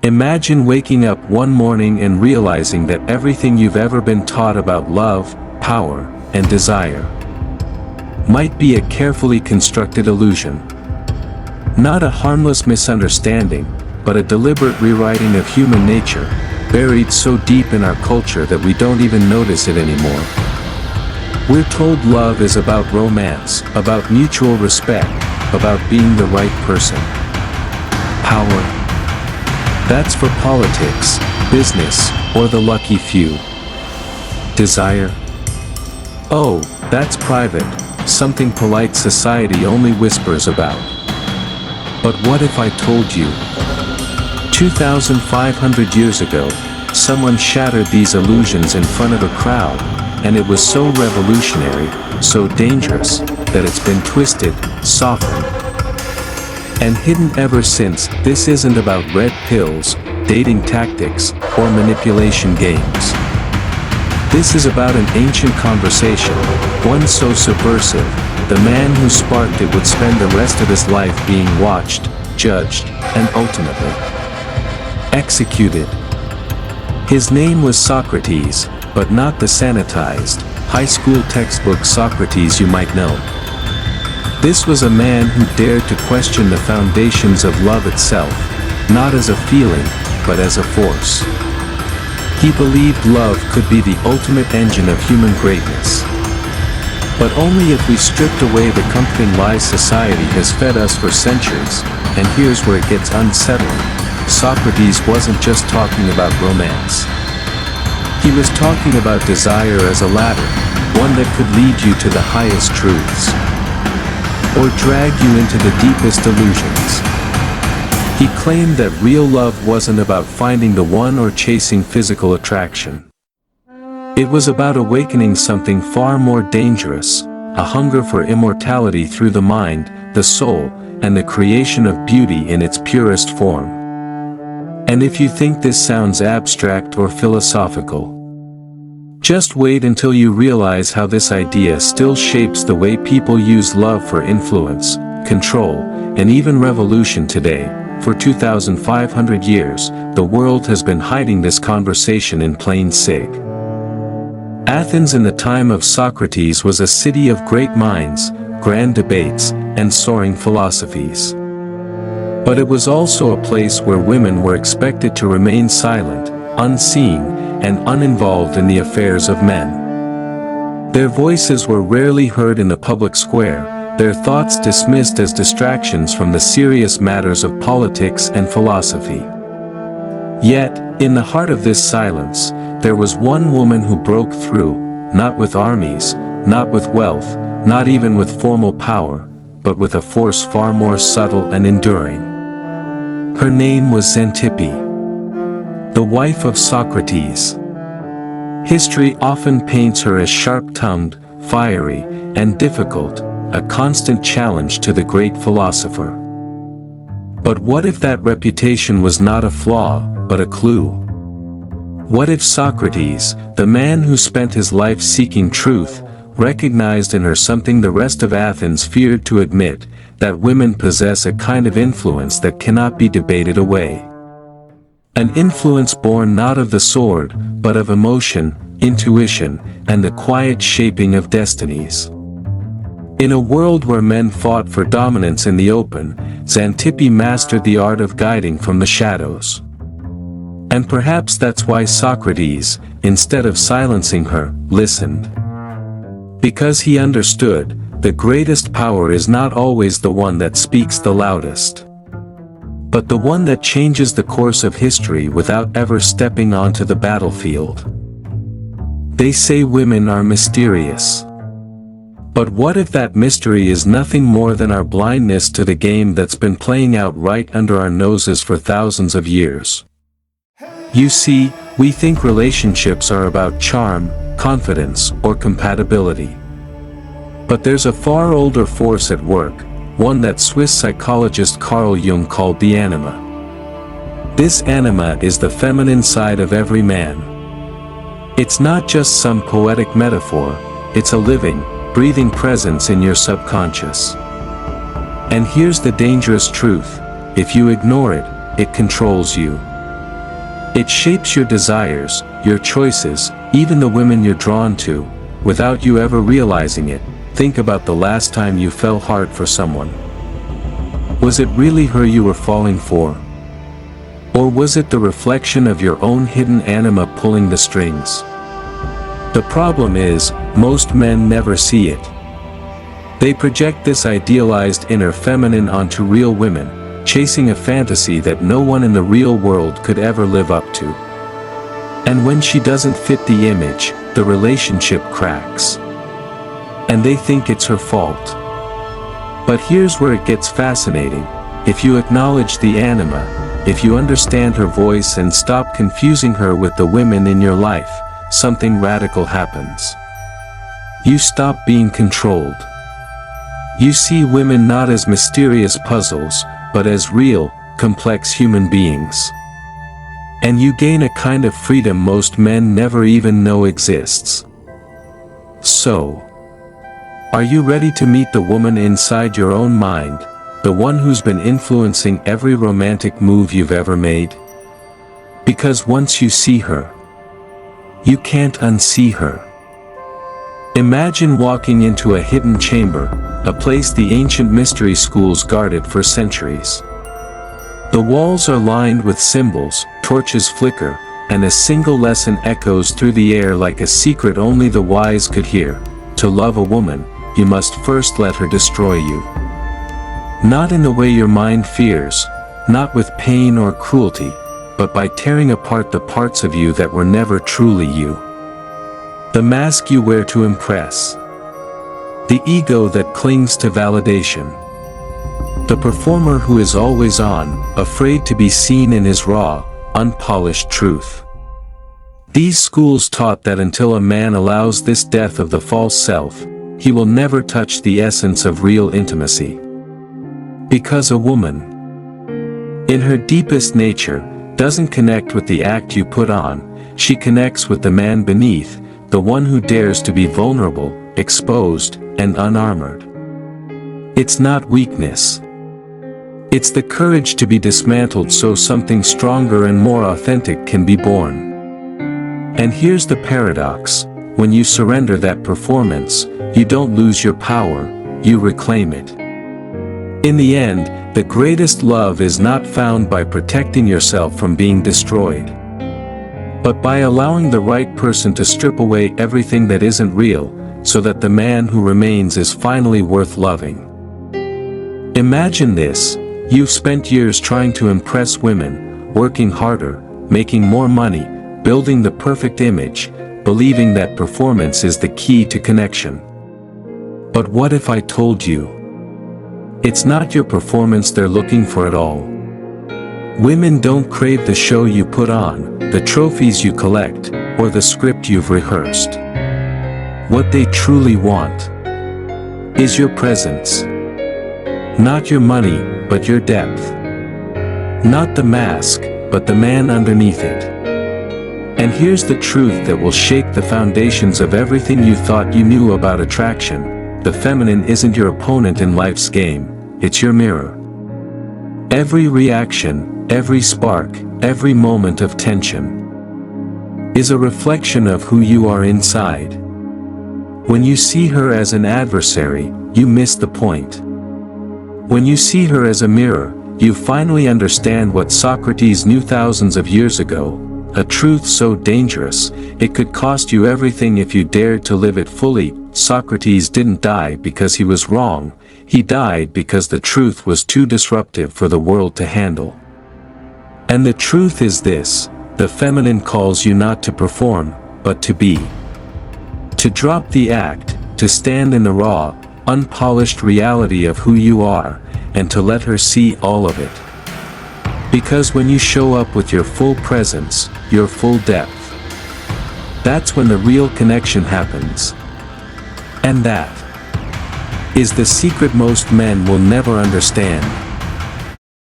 Imagine waking up one morning and realizing that everything you've ever been taught about love, power, and desire might be a carefully constructed illusion. Not a harmless misunderstanding, but a deliberate rewriting of human nature, buried so deep in our culture that we don't even notice it anymore. We're told love is about romance, about mutual respect, about being the right person. Power. That's for politics, business, or the lucky few. Desire. Oh, that's private, something polite society only whispers about. But what if I told you? 2,500 years ago, someone shattered these illusions in front of a crowd, and it was so revolutionary, so dangerous, that it's been twisted, softened, and hidden ever since. This isn't about red pills, dating tactics, or manipulation games. This is about an ancient conversation, one so subversive, the man who sparked it would spend the rest of his life being watched, judged, and ultimately executed. His name was Socrates, but not the sanitized, high school textbook Socrates you might know. This was a man who dared to question the foundations of love itself, not as a feeling, but as a force. He believed love could be the ultimate engine of human greatness. But only if we stripped away the comforting lies society has fed us for centuries, and here's where it gets unsettling. Socrates wasn't just talking about romance. He was talking about desire as a ladder, one that could lead you to the highest truths, or drag you into the deepest illusions. He claimed that real love wasn't about finding the one or chasing physical attraction. It was about awakening something far more dangerous, a hunger for immortality through the mind, the soul, and the creation of beauty in its purest form. And if you think this sounds abstract or philosophical, just wait until you realize how this idea still shapes the way people use love for influence, control, and even revolution today. For 2,500 years, the world has been hiding this conversation in plain sight. Athens in the time of Socrates was a city of great minds, grand debates, and soaring philosophies. But it was also a place where women were expected to remain silent, unseen, and uninvolved in the affairs of men. Their voices were rarely heard in the public square, their thoughts dismissed as distractions from the serious matters of politics and philosophy. Yet, in the heart of this silence, there was one woman who broke through, not with armies, not with wealth, not even with formal power, but with a force far more subtle and enduring. Her name was Xantippe, the wife of Socrates. History often paints her as sharp-tongued, fiery, and difficult, a constant challenge to the great philosopher. But what if that reputation was not a flaw, but a clue? What if Socrates, the man who spent his life seeking truth, recognized in her something the rest of Athens feared to admit, that women possess a kind of influence that cannot be debated away? An influence born not of the sword, but of emotion, intuition, and the quiet shaping of destinies. In a world where men fought for dominance in the open, Xantippe mastered the art of guiding from the shadows. And perhaps that's why Socrates, instead of silencing her, listened. Because he understood, the greatest power is not always the one that speaks the loudest, but the one that changes the course of history without ever stepping onto the battlefield. They say women are mysterious. But what if that mystery is nothing more than our blindness to the game that's been playing out right under our noses for thousands of years? You see, we think relationships are about charm, confidence, or compatibility. But there's a far older force at work, one that Swiss psychologist Carl Jung called the Anima. This Anima is the feminine side of every man. It's not just some poetic metaphor, it's a living, breathing presence in your subconscious. And here's the dangerous truth: if you ignore it, it controls you. It shapes your desires, your choices, even the women you're drawn to, without you ever realizing it. Think about the last time you fell hard for someone. Was it really her you were falling for? Or was it the reflection of your own hidden anima pulling the strings? The problem is, most men never see it. They project this idealized inner feminine onto real women, chasing a fantasy that no one in the real world could ever live up to. And when she doesn't fit the image, the relationship cracks. And they think it's her fault. But here's where it gets fascinating. If you acknowledge the anima, if you understand her voice and stop confusing her with the women in your life, something radical happens. You stop being controlled. You see women not as mysterious puzzles, but as real, complex human beings. And you gain a kind of freedom most men never even know exists. So, are you ready to meet the woman inside your own mind, the one who's been influencing every romantic move you've ever made? Because once you see her, you can't unsee her. Imagine walking into a hidden chamber, a place the ancient mystery schools guarded for centuries. The walls are lined with symbols, torches flicker, and a single lesson echoes through the air like a secret only the wise could hear. To love a woman, you must first let her destroy you. Not in the way your mind fears, not with pain or cruelty, but by tearing apart the parts of you that were never truly you. The mask you wear to impress. The ego that clings to validation. The performer who is always on, afraid to be seen in his raw, unpolished truth. These schools taught that until a man allows this death of the false self, he will never touch the essence of real intimacy. Because a woman, in her deepest nature, doesn't connect with the act you put on, she connects with the man beneath, the one who dares to be vulnerable, exposed, and unarmored. It's not weakness. It's the courage to be dismantled so something stronger and more authentic can be born. And here's the paradox: when you surrender that performance, you don't lose your power, you reclaim it. In the end, the greatest love is not found by protecting yourself from being destroyed, but by allowing the right person to strip away everything that isn't real, so that the man who remains is finally worth loving. Imagine this: you've spent years trying to impress women, working harder, making more money, building the perfect image, believing that performance is the key to connection. But what if I told you, it's not your performance they're looking for at all? Women don't crave the show you put on, the trophies you collect, or the script you've rehearsed. What they truly want is your presence. Not your money, but your depth. Not the mask, but the man underneath it. And here's the truth that will shake the foundations of everything you thought you knew about attraction: the feminine isn't your opponent in life's game, it's your mirror. Every reaction, every spark, every moment of tension is a reflection of who you are inside. When you see her as an adversary, you miss the point. When you see her as a mirror, you finally understand what Socrates knew thousands of years ago: a truth so dangerous, it could cost you everything if you dared to live it fully. Socrates didn't die because he was wrong, he died because the truth was too disruptive for the world to handle. And the truth is this: the feminine calls you not to perform, but to be. To drop the act, to stand in the raw, unpolished reality of who you are, and to let her see all of it. Because when you show up with your full presence, your full depth, that's when the real connection happens. And that is the secret most men will never understand.